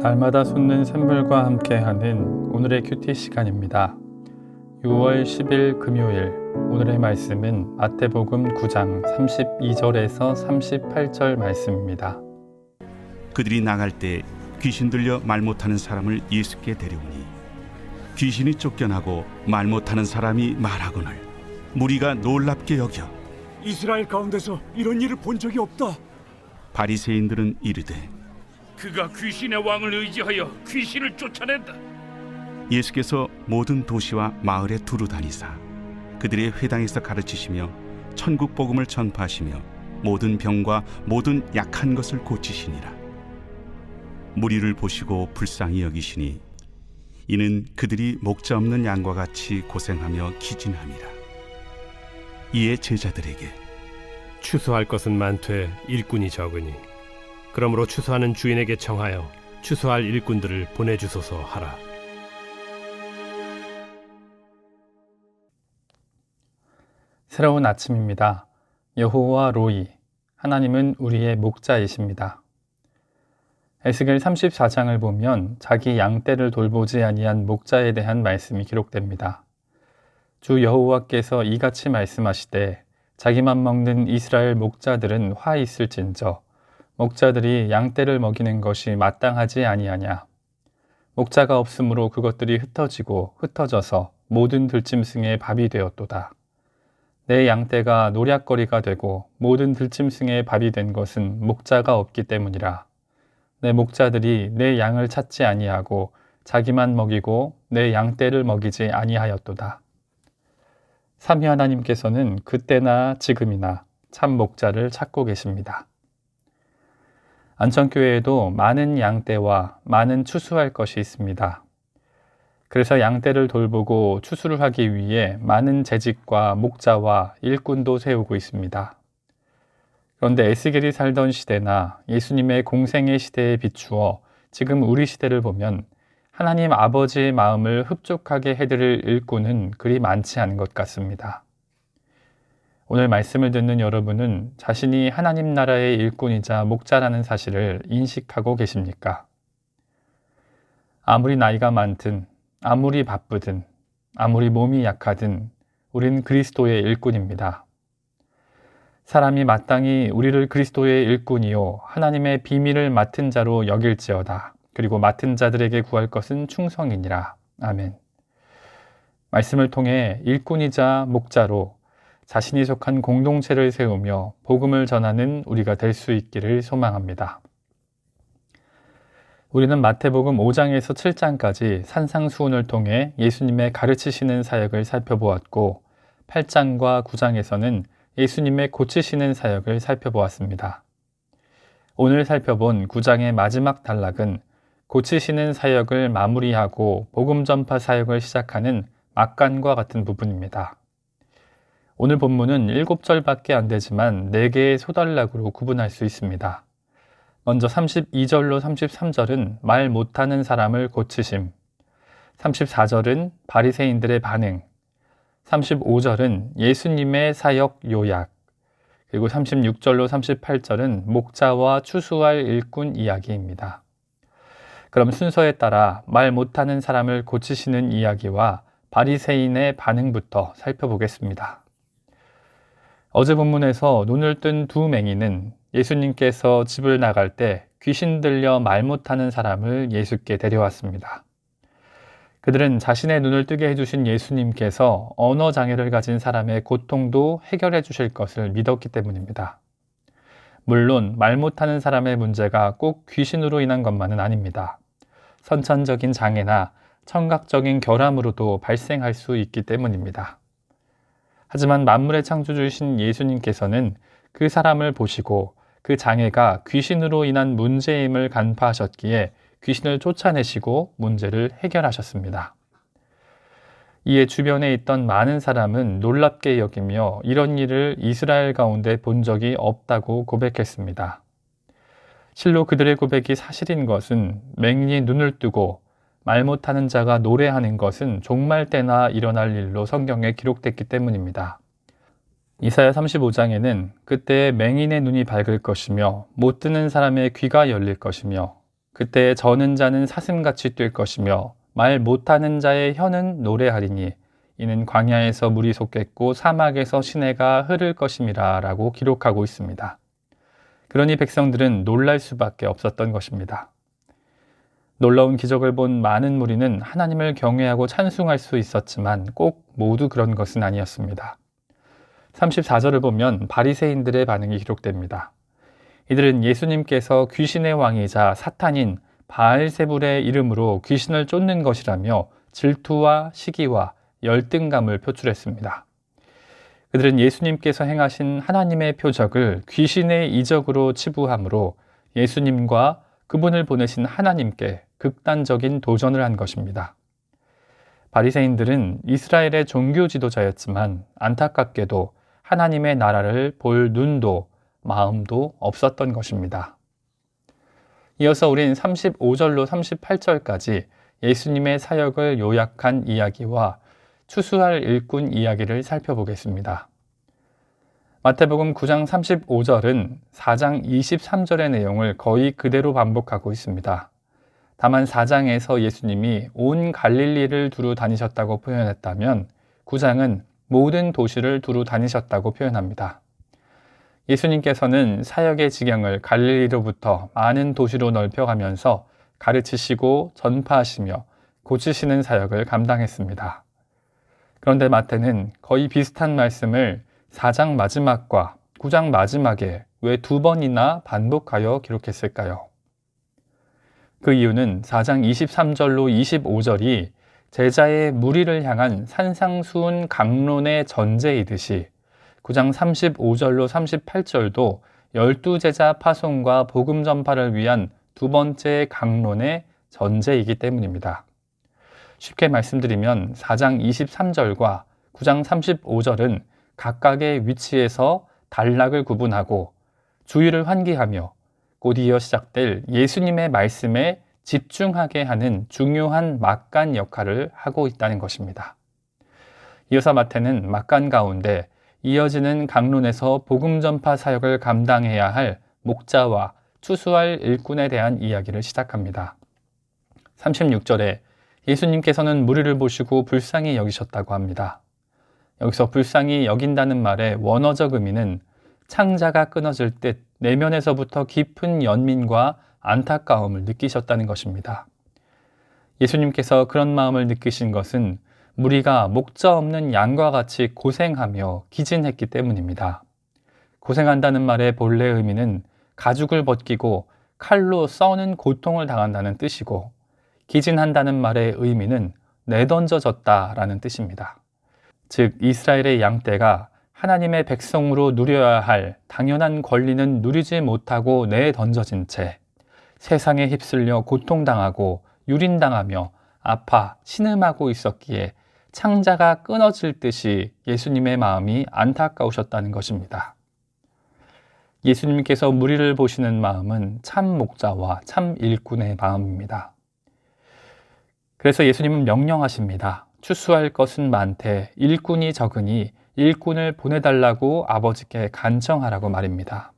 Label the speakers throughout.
Speaker 1: 날마다 솟는 샘물과 함께하는 오늘의 큐티 시간입니다. 6월 10일 금요일, 오늘의 말씀은 마태복음 9장 32절에서 38절 말씀입니다.
Speaker 2: 그들이 나갈 때 귀신 들려 말 못하는 사람을 예수께 데려오니 귀신이 쫓겨나고 말 못하는 사람이 말하거늘 무리가 놀랍게 여겨
Speaker 3: 이스라엘 가운데서 이런 일을 본 적이 없다.
Speaker 2: 바리새인들은 이르되
Speaker 4: 그가 귀신의 왕을 의지하여 귀신을 쫓아낸다.
Speaker 2: 예수께서 모든 도시와 마을에 두루 다니사 그들의 회당에서 가르치시며 천국 복음을 전파하시며 모든 병과 모든 약한 것을 고치시니라. 무리를 보시고 불쌍히 여기시니 이는 그들이 목자 없는 양과 같이 고생하며 기진함이라. 이에 제자들에게
Speaker 5: 추수할 것은 많되 일꾼이 적으니 그러므로 추수하는 주인에게 청하여 추수할 일꾼들을 보내주소서 하라.
Speaker 1: 새로운 아침입니다. 여호와 로이, 하나님은 우리의 목자이십니다. 에스겔 34장을 보면 자기 양떼를 돌보지 아니한 목자에 대한 말씀이 기록됩니다. 주 여호와께서 이같이 말씀하시되 자기만 먹는 이스라엘 목자들은 화 있을진저 목자들이 양떼를 먹이는 것이 마땅하지 아니하냐. 목자가 없으므로 그것들이 흩어지고 흩어져서 모든 들짐승의 밥이 되었도다. 내 양떼가 노략거리가 되고 모든 들짐승의 밥이 된 것은 목자가 없기 때문이라. 내 목자들이 내 양을 찾지 아니하고 자기만 먹이고 내 양떼를 먹이지 아니하였도다. 삼위 하나님께서는 그때나 지금이나 참 목자를 찾고 계십니다. 안천교회에도 많은 양떼와 많은 추수할 것이 있습니다. 그래서 양떼를 돌보고 추수를 하기 위해 많은 재직과 목자와 일꾼도 세우고 있습니다. 그런데 에스겔이 살던 시대나 예수님의 공생의 시대에 비추어 지금 우리 시대를 보면 하나님 아버지의 마음을 흡족하게 해드릴 일꾼은 그리 많지 않은 것 같습니다. 오늘 말씀을 듣는 여러분은 자신이 하나님 나라의 일꾼이자 목자라는 사실을 인식하고 계십니까? 아무리 나이가 많든, 아무리 바쁘든, 아무리 몸이 약하든 우린 그리스도의 일꾼입니다. 사람이 마땅히 우리를 그리스도의 일꾼이요 하나님의 비밀을 맡은 자로 여길지어다. 그리고 맡은 자들에게 구할 것은 충성이니라. 아멘. 말씀을 통해 일꾼이자 목자로 자신이 속한 공동체를 세우며 복음을 전하는 우리가 될 수 있기를 소망합니다. 우리는 마태복음 5장에서 7장까지 산상수훈을 통해 예수님의 가르치시는 사역을 살펴보았고 8장과 9장에서는 예수님의 고치시는 사역을 살펴보았습니다. 오늘 살펴본 9장의 마지막 단락은 고치시는 사역을 마무리하고 복음 전파 사역을 시작하는 막간과 같은 부분입니다. 오늘 본문은 7절밖에 안 되지만 4개의 소단락으로 구분할 수 있습니다. 먼저 32절로 33절은 말 못하는 사람을 고치심, 34절은 바리새인들의 반응, 35절은 예수님의 사역 요약, 그리고 36절로 38절은 목자와 추수할 일꾼 이야기입니다. 그럼 순서에 따라 말 못하는 사람을 고치시는 이야기와 바리새인의 반응부터 살펴보겠습니다. 어제 본문에서 눈을 뜬 두 맹인은 예수님께서 집을 나갈 때 귀신 들려 말 못하는 사람을 예수께 데려왔습니다. 그들은 자신의 눈을 뜨게 해주신 예수님께서 언어 장애를 가진 사람의 고통도 해결해 주실 것을 믿었기 때문입니다. 물론 말 못하는 사람의 문제가 꼭 귀신으로 인한 것만은 아닙니다. 선천적인 장애나 청각적인 결함으로도 발생할 수 있기 때문입니다. 하지만 만물의 창조주이신 예수님께서는 그 사람을 보시고 그 장애가 귀신으로 인한 문제임을 간파하셨기에 귀신을 쫓아내시고 문제를 해결하셨습니다. 이에 주변에 있던 많은 사람은 놀랍게 여기며 이런 일을 이스라엘 가운데 본 적이 없다고 고백했습니다. 실로 그들의 고백이 사실인 것은 맹인이 눈을 뜨고 말 못하는 자가 노래하는 것은 종말 때나 일어날 일로 성경에 기록됐기 때문입니다. 이사야 35장에는 그때 맹인의 눈이 밝을 것이며 못 듣는 사람의 귀가 열릴 것이며 그때 저는 자는 사슴같이 뛸 것이며 말 못하는 자의 혀는 노래하리니 이는 광야에서 물이 솟겠고 사막에서 시내가 흐를 것임이라 라고 기록하고 있습니다. 그러니 백성들은 놀랄 수밖에 없었던 것입니다. 놀라운 기적을 본 많은 무리는 하나님을 경외하고 찬송할 수 있었지만 꼭 모두 그런 것은 아니었습니다. 34절을 보면 바리새인들의 반응이 기록됩니다. 이들은 예수님께서 귀신의 왕이자 사탄인 바알세불의 이름으로 귀신을 쫓는 것이라며 질투와 시기와 열등감을 표출했습니다. 그들은 예수님께서 행하신 하나님의 표적을 귀신의 이적으로 치부함으로 예수님과 그분을 보내신 하나님께 극단적인 도전을 한 것입니다. 바리새인들은 이스라엘의 종교 지도자였지만 안타깝게도 하나님의 나라를 볼 눈도 마음도 없었던 것입니다. 이어서 우린 35절로 38절까지 예수님의 사역을 요약한 이야기와 추수할 일꾼 이야기를 살펴보겠습니다. 마태복음 9장 35절은 4장 23절의 내용을 거의 그대로 반복하고 있습니다. 다만 4장에서 예수님이 온 갈릴리를 두루 다니셨다고 표현했다면 9장은 모든 도시를 두루 다니셨다고 표현합니다. 예수님께서는 사역의 지경을 갈릴리로부터 많은 도시로 넓혀가면서 가르치시고 전파하시며 고치시는 사역을 감당했습니다. 그런데 마태는 거의 비슷한 말씀을 4장 마지막과 9장 마지막에 왜 2번이나 반복하여 기록했을까요? 그 이유는 4장 23절로 25절이 제자의 무리를 향한 산상수훈 강론의 전제이듯이 9장 35절로 38절도 12제자 파송과 복음 전파를 위한 두 번째 강론의 전제이기 때문입니다. 쉽게 말씀드리면 4장 23절과 9장 35절은 각각의 위치에서 단락을 구분하고 주의를 환기하며 곧 이어 시작될 예수님의 말씀에 집중하게 하는 중요한 막간 역할을 하고 있다는 것입니다. 이어서 마태는 막간 가운데 이어지는 강론에서 복음 전파 사역을 감당해야 할 목자와 추수할 일꾼에 대한 이야기를 시작합니다. 36절에 예수님께서는 무리를 보시고 불쌍히 여기셨다고 합니다. 여기서 불쌍히 여긴다는 말의 원어적 의미는 창자가 끊어질 듯 내면에서부터 깊은 연민과 안타까움을 느끼셨다는 것입니다. 예수님께서 그런 마음을 느끼신 것은 무리가 목자 없는 양과 같이 고생하며 기진했기 때문입니다. 고생한다는 말의 본래 의미는 가죽을 벗기고 칼로 써는 고통을 당한다는 뜻이고 기진한다는 말의 의미는 내던져졌다라는 뜻입니다. 즉 이스라엘의 양떼가 하나님의 백성으로 누려야 할 당연한 권리는 누리지 못하고 내던져진 채 세상에 휩쓸려 고통당하고 유린당하며 아파 신음하고 있었기에 창자가 끊어질 듯이 예수님의 마음이 안타까우셨다는 것입니다. 예수님께서 무리를 보시는 마음은 참 목자와 참 일꾼의 마음입니다. 그래서 예수님은 명령하십니다. 추수할 것은 많되 일꾼이 적으니 일꾼을 보내달라고 아버지께 간청하라고 말입니다.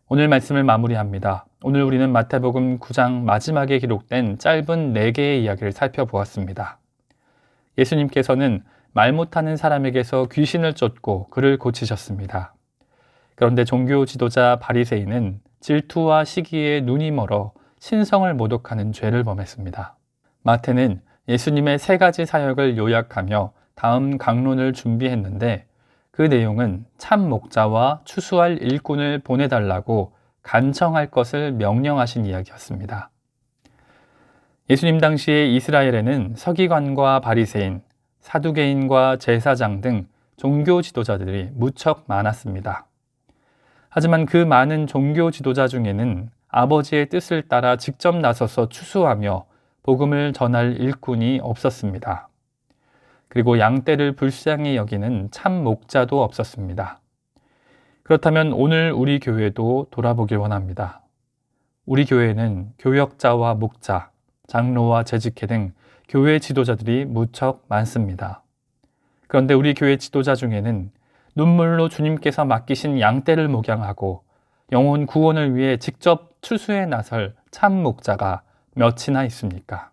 Speaker 1: 오늘 말씀을 마무리합니다. 오늘 우리는 마태복음 9장 마지막에 기록된 짧은 4개의 이야기를 살펴보았습니다. 예수님께서는 말 못하는 사람에게서 귀신을 쫓고 그를 고치셨습니다. 그런데 종교 지도자 바리새인은 질투와 시기에 눈이 멀어 신성을 모독하는 죄를 범했습니다. 마태는 예수님의 3가지 사역을 요약하며 다음 강론을 준비했는데 그 내용은 참 목자와 추수할 일꾼을 보내달라고 간청할 것을 명령하신 이야기였습니다. 예수님 당시의 이스라엘에는 서기관과 바리새인, 사두개인과 제사장 등 종교 지도자들이 무척 많았습니다. 하지만 그 많은 종교 지도자 중에는 아버지의 뜻을 따라 직접 나서서 추수하며 복음을 전할 일꾼이 없었습니다. 그리고 양떼를 불쌍히 여기는 참 목자도 없었습니다. 그렇다면 오늘 우리 교회도 돌아보길 원합니다. 우리 교회는 교역자와 목자, 장로와 재직회 등 교회 지도자들이 무척 많습니다. 그런데 우리 교회 지도자 중에는 눈물로 주님께서 맡기신 양떼를 목양하고 영혼 구원을 위해 직접 추수에 나설 참 목자가 몇이나 있습니까?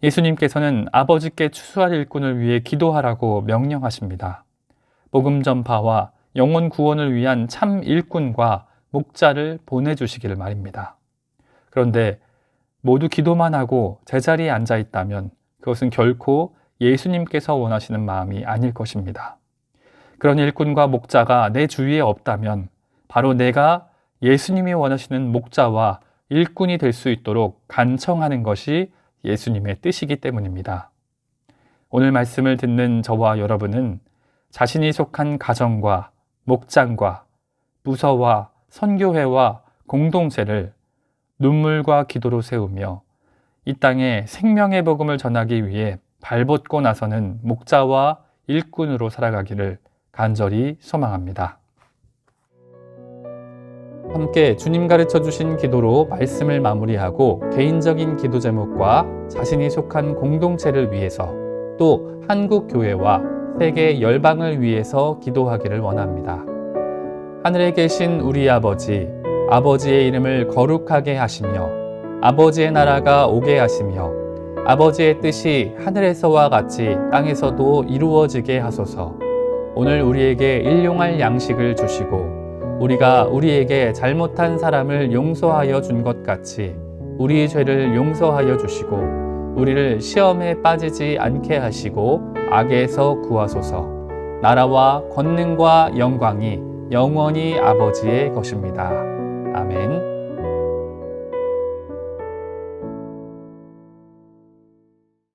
Speaker 1: 예수님께서는 아버지께 추수할 일꾼을 위해 기도하라고 명령하십니다. 복음 전파와 영혼 구원을 위한 참 일꾼과 목자를 보내주시기를 말입니다. 그런데 모두 기도만 하고 제자리에 앉아 있다면 그것은 결코 예수님께서 원하시는 마음이 아닐 것입니다. 그런 일꾼과 목자가 내 주위에 없다면 바로 내가 예수님이 원하시는 목자와 일꾼이 될 수 있도록 간청하는 것이 예수님의 뜻이기 때문입니다. 오늘 말씀을 듣는 저와 여러분은 자신이 속한 가정과 목장과 부서와 선교회와 공동체를 눈물과 기도로 세우며 이 땅에 생명의 복음을 전하기 위해 발벗고 나서는 목자와 일꾼으로 살아가기를 간절히 소망합니다. 함께 주님 가르쳐 주신 기도로 말씀을 마무리하고 개인적인 기도 제목과 자신이 속한 공동체를 위해서 또 한국 교회와 세계 열방을 위해서 기도하기를 원합니다. 하늘에 계신 우리 아버지, 아버지의 이름을 거룩하게 하시며 아버지의 나라가 오게 하시며 아버지의 뜻이 하늘에서와 같이 땅에서도 이루어지게 하소서. 오늘 우리에게 일용할 양식을 주시고 우리가 우리에게 잘못한 사람을 용서하여 준 것 같이 우리 죄를 용서하여 주시고 우리를 시험에 빠지지 않게 하시고 악에서 구하소서. 나라와 권능과 영광이 영원히 아버지의 것입니다. 아멘.